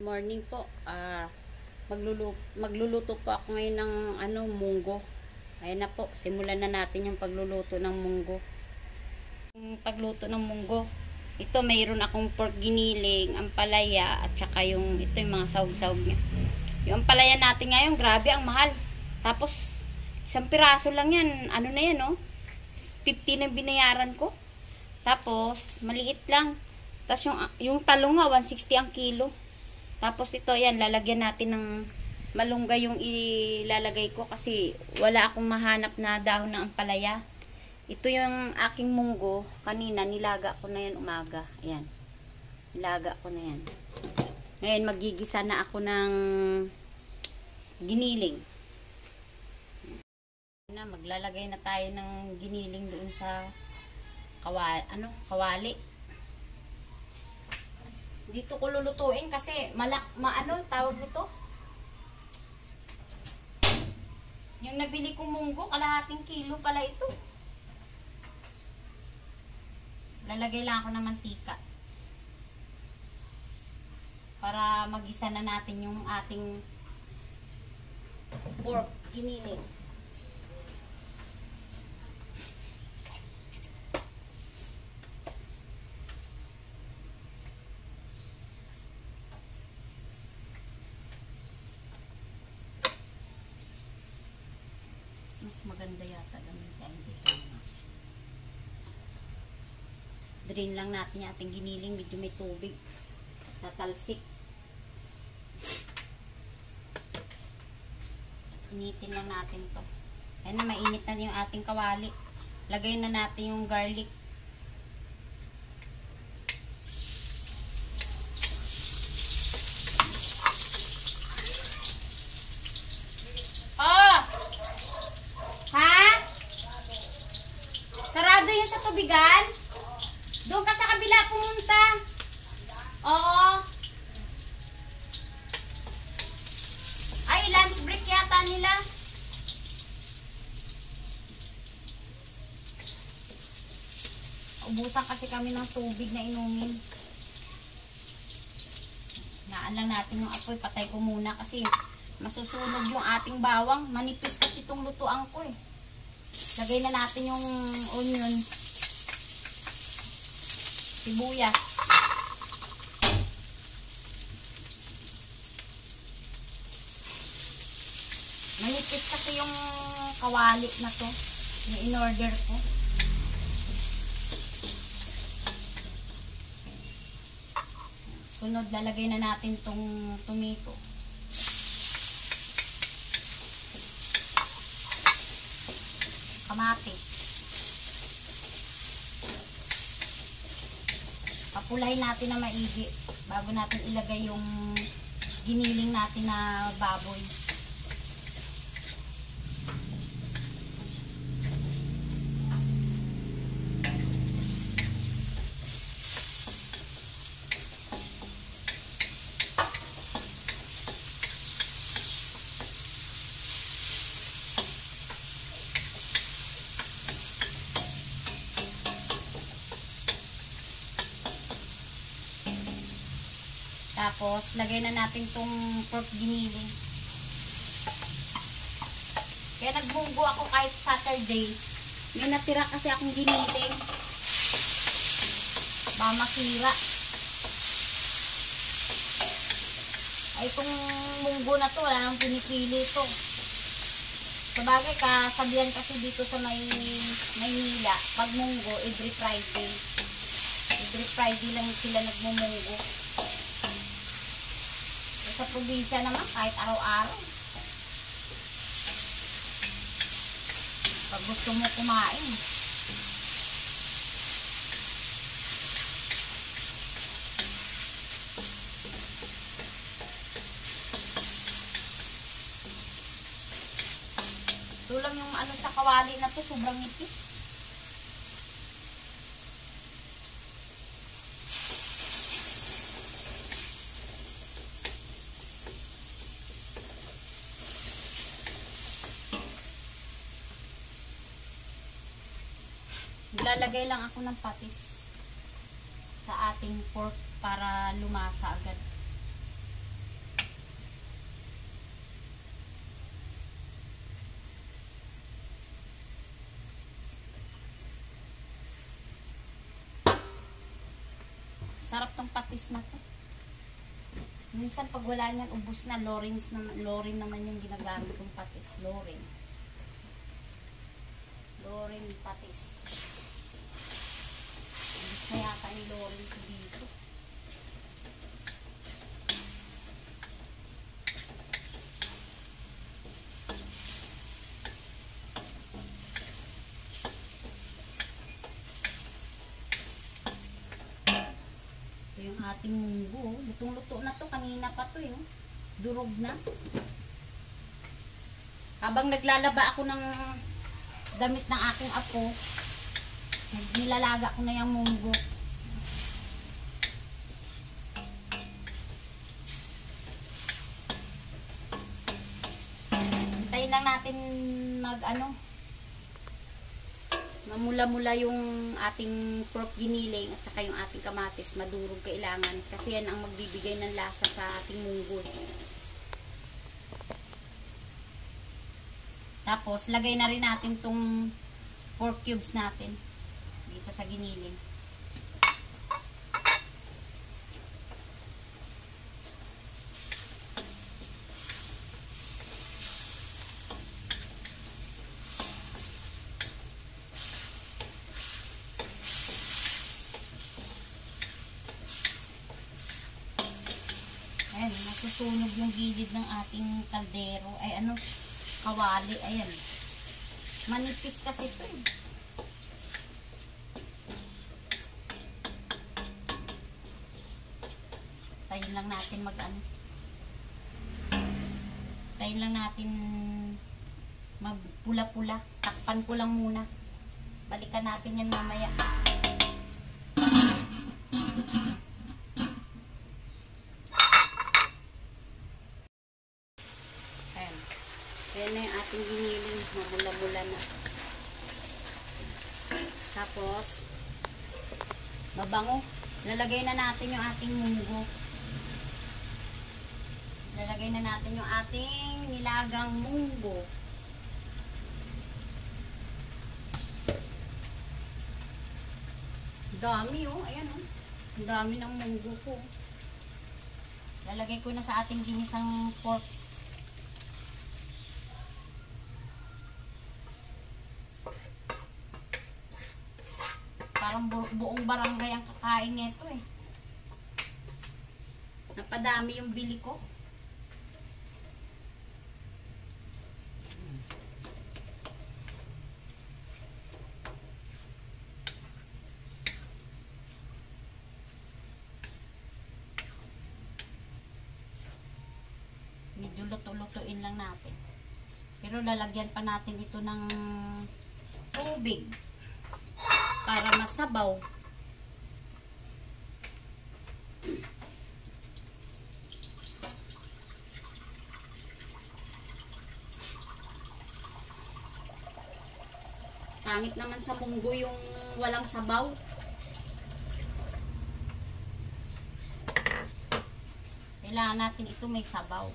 Morning po. Magluluto po ako ngayon ng munggo. Ayan na po, simulan na natin yung pagluluto ng munggo. Yung pagluto ng munggo. Ito mayroon akong pork giniling, ampalaya at saka ito yung mga sahog-sahog niya. Yung ampalaya natin ngayon, grabe ang mahal. Tapos isang piraso lang yan. Ano na yan, oh? 50 na binayaran ko. Tapos maliit lang. Tapos yung talong nga 160 ang kilo. Tapos ito, yan, lalagyan natin ng malunggay yung ilalagay ko kasi wala akong mahanap na dahon ng ampalaya. Ito yung aking munggo. Kanina, nilaga ko na yan umaga. Ayan. Nilaga ko na yan. Ngayon, magigisa na ako ng giniling. Maglalagay na tayo ng giniling doon sa kawali. Dito ko lulutuin kasi tawag nito. Yung nabili kong munggo, kalahating kilo pala ito. Lalagay lang ako ng mantika. Para magisa na natin yung ating pork giniling. Mas maganda yata gamitin dito. Drain lang natin yung ating giniling, medyo may tubig. Tatalsik. Initin lang natin to. Ayan na, mainit na yung ating kawali. Lagay na natin yung garlic. Sarado yun sa tubigan? Doon ka sa kabila pumunta. Oo. Ay, lunch break yata nila. Ubusan kasi kami ng tubig na inumin. Naan lang natin yung apoy. Patay ko muna kasi masusunog yung ating bawang. Manipis kasi itong lutuan ko eh. Lagay na natin yung onion, sibuyas. Manipis kasi yung kawali na to, yung in-order ko. Sunod, lalagay na natin tong tomato. Kamatis. Papulahin natin na maigi bago natin ilagay yung giniling natin na baboy. Tapos, lagay na natin tong pork giniling. Kaya nagbunggo ako kahit Saturday. May natira kasi akong giniling. Baka masira. Ay, itong munggo na to, wala nang pinipili ito. Sabagay, kasabihan kasi dito sa Maynila, pag munggo, every Friday. Every Friday lang sila nagmumunggo. Sa probinsya naman, kahit araw-araw. Pag gusto mo kumain. Ito lang yung sa kawali na to, sobrang nipis. Lalagay lang ako ng patis sa ating pork para lumasa agad. Masarap tong patis na to. Minsan pag wala niyan, ubos na. Lorin naman yung ginagamit kong patis. Lorin patis. Ubos na yata yung Lorin ko dito. Yung ating munggo, lutong-luto na to, kanina pa to yung durog na. Habang naglalaba ako ng damit ng aking apo, nilalaga ko na yung munggo. Hintayin lang natin mamula-mula yung ating pork giniling at saka yung ating kamatis, madurog kailangan kasi yan ang magbibigay ng lasa sa ating munggo. Tapos lagay na rin natin tong pork cubes natin dito sa giniling. Ayan, nasusunog yung gilid ng ating kaldero. Ay, kawali. Ayan. Manipis kasi ito eh. Tayin lang natin tayin lang natin magpula-pula. Takpan ko lang muna. Balikan natin yan mamaya. Ayan na yung ating giniling, mamula-mula na. Tapos, mabango. Lalagay na natin yung ating munggo. Lalagay na natin yung ating nilagang munggo. Dami oh, ayan oh. Dami ng munggo ko. Lalagay ko na sa ating ginisang pork. Parang buong barangay ang kakain nito eh. Napadami yung bili ko. Medyo luto-lutuin lang natin. Pero lalagyan pa natin ito ng tubig para masabaw. Pangit naman sa munggo yung walang sabaw. Kailangan natin ito may sabaw.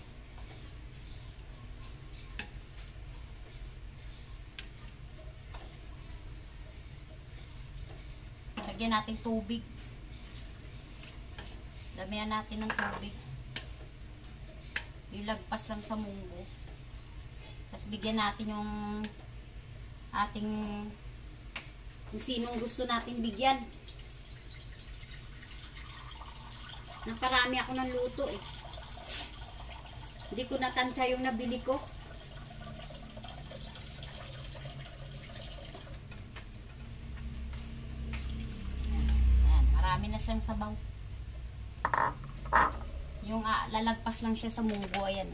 Lagyan natin tubig. Damihan natin ng tubig. Ilagpas lang sa munggo. Tapos bigyan natin yung ating kung sinong gusto natin bigyan. Naparami ako ng luto eh. Hindi ko natansya yung nabili ko. Marami na siyang sabaw. Yung lalagpas lang siya sa munggo. Ayan.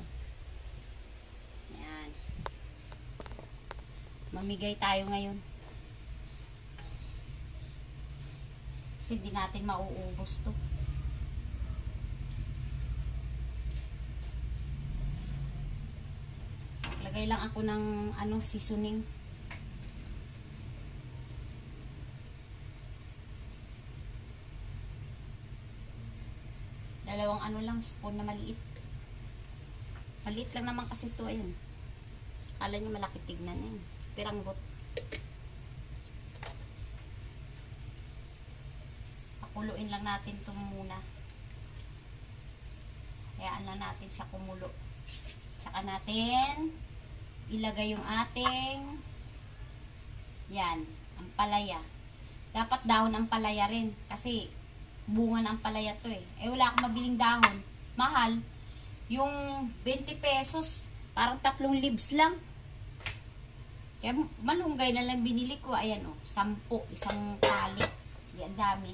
Ayan. Mamigay tayo ngayon. Kasi hindi natin mauubos to. Lagay lang ako ng seasoning. Dalawang lang, spoon na maliit. Maliit lang naman kasi ito, ayun. Akala nyo malaki, tignan yun. Piranggot. Ako Pakukuluin lang natin ito muna. Hayaan lang natin siya kumulo. Tsaka natin ilagay yung ating yan, ampalaya. Dapat dahon ampalaya rin. Kasi bunga ng ampalaya to eh. Eh wala akong mabiling dahon. Mahal. Yung 20 pesos, parang 3 leaves lang. Kaya malunggay na lang binili ko. Ayan o, 10, isang tali. Yan, dami.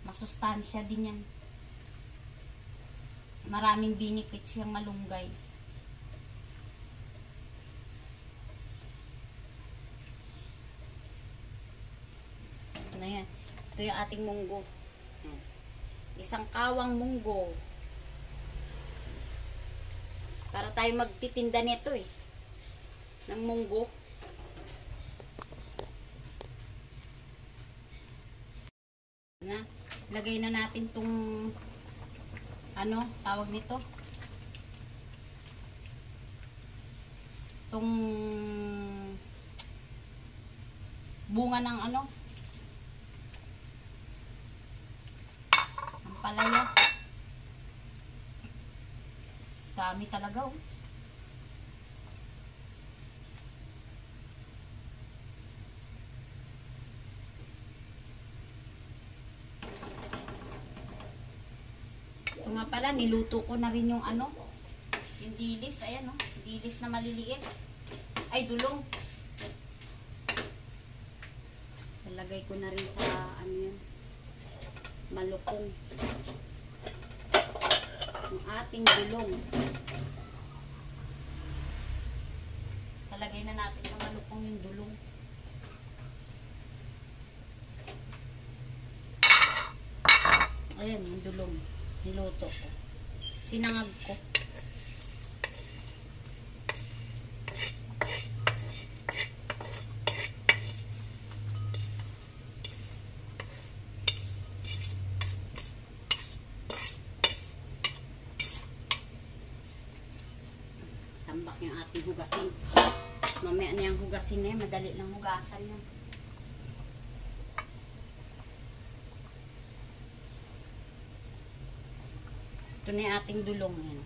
Masustansya din yan. Maraming benefits yung malunggay. Ito na yan. Ito yung ating munggo. Isang kawang munggo. Para tayo magtitinda nito eh. Ng munggo. Na, lagay na natin tong ano, tawag nito. Tong bunga ng ano? Ang palaya. Dami talaga oh. Ito nga pala, niluto ko na rin yung ano, yung dilis, ayan oh, dilis na maliliit. Ay, dulong. Nalagay ko na rin sa, ano yun, malukong. Yung ating dulong. Talagay na natin sa malukong yung dulong. Ayan, yung dulong. Niluto ko. Sinangag ko. Tambak yung ating hugasin. Mamaya na yung hugasin na yan. Madali lang hugasan yan. Ito na yung ating dulong yan.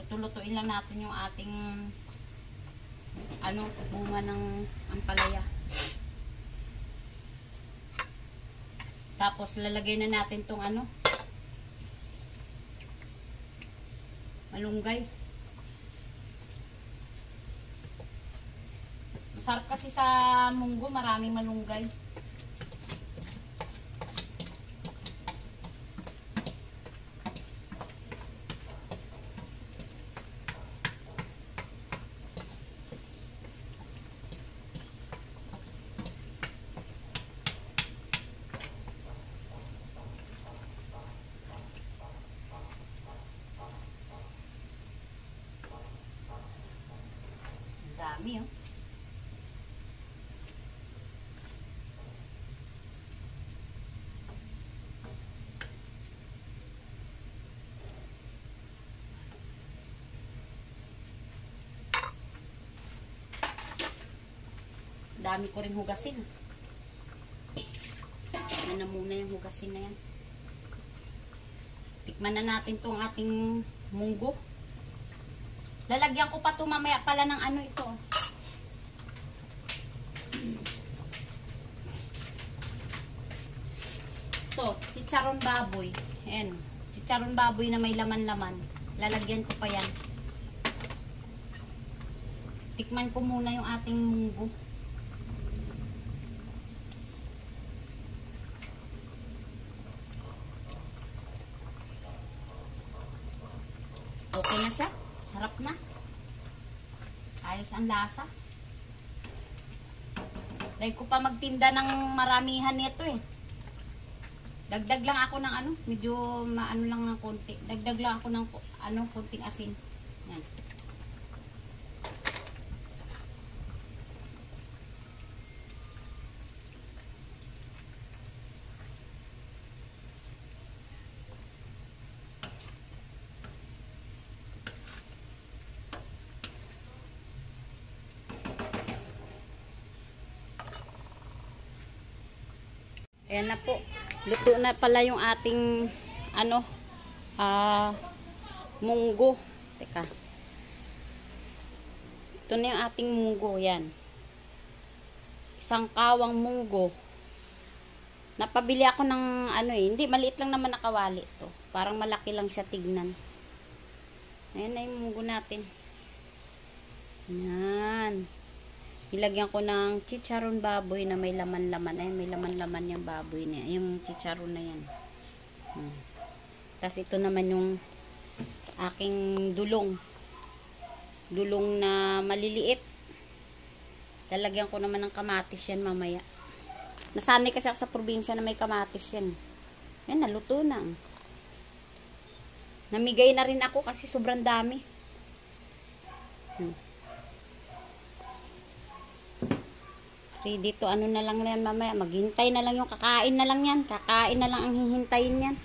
Luto-lutuin lang natin yung ating ano, bunga ng ampalaya. Tapos lalagay na natin tong ano, malunggay. Masarap kasi sa munggo, maraming malunggay. Dami oh. Dami ko rin hugasin. Yan na muna yung hugasin na yan. Tikman na natin tong ating munggo. Lalagyan ko pa ito mamaya pala ng ano ito. Ito, chicharon baboy. Ayan, chicharon baboy na may laman-laman. Lalagyan ko pa yan. Tikman ko muna yung ating munggo. Okay na siya. Sarap na. Ayos ang lasa. Dahil ko pa magtinda ng maramihan nito eh. Dagdag lang ako ng ano, medyo maano lang ng konti. Dagdag lang ako ng ano, konting asin. Yan. Ayan na po. Luto na pala yung ating ano munggo. Teka. Ito na yung ating munggo. Yan. Isang kawang munggo. Napabili ako ng ano hindi, maliit lang naman nakawali to. Parang malaki lang siya tignan. Ayan na yung munggo natin. Yan. Ilagyan ko ng chicharon baboy na may laman-laman. Ay, may laman-laman yung baboy niya. Yung chicharon na yan. Tapos ito naman yung aking dulong. Dulong na maliliit. Lalagyan ko naman ng kamatis yan mamaya. Nasanay kasi ako sa probinsya na may kamatis yan. Yan, naluto na. Namigay na rin ako kasi sobrang dami. Dito ano na lang yan mamaya. Maghintay na lang yung kakain na lang yan. Kakain na lang ang hihintayin yan.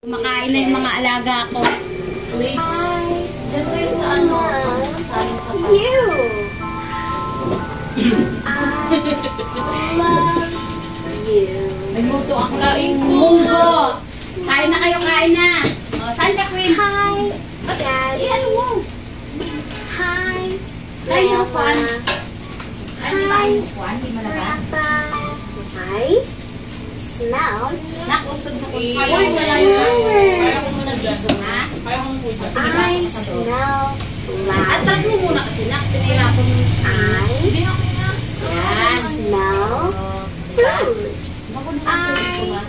Kumakain na yung mga alaga ko. Wait. Ganito yung sa ano. Saling sa pa. You. I love you. Nagluto ako ng munggo. Kain na kayo, kain na. O, saan ka, Queen? Hi. Daddy. Ano mo? Hi. Ay, no, Juan. Ay, di ba yung Juan? Di malabas? Hi. Smell. Nakusod mo kung kayo yung malayo na. Parang mo na dito, ha? I smell loud. Atras mo muna kasi, nak. Pinahirapan mo yung I Yan. smell food. Bakit mo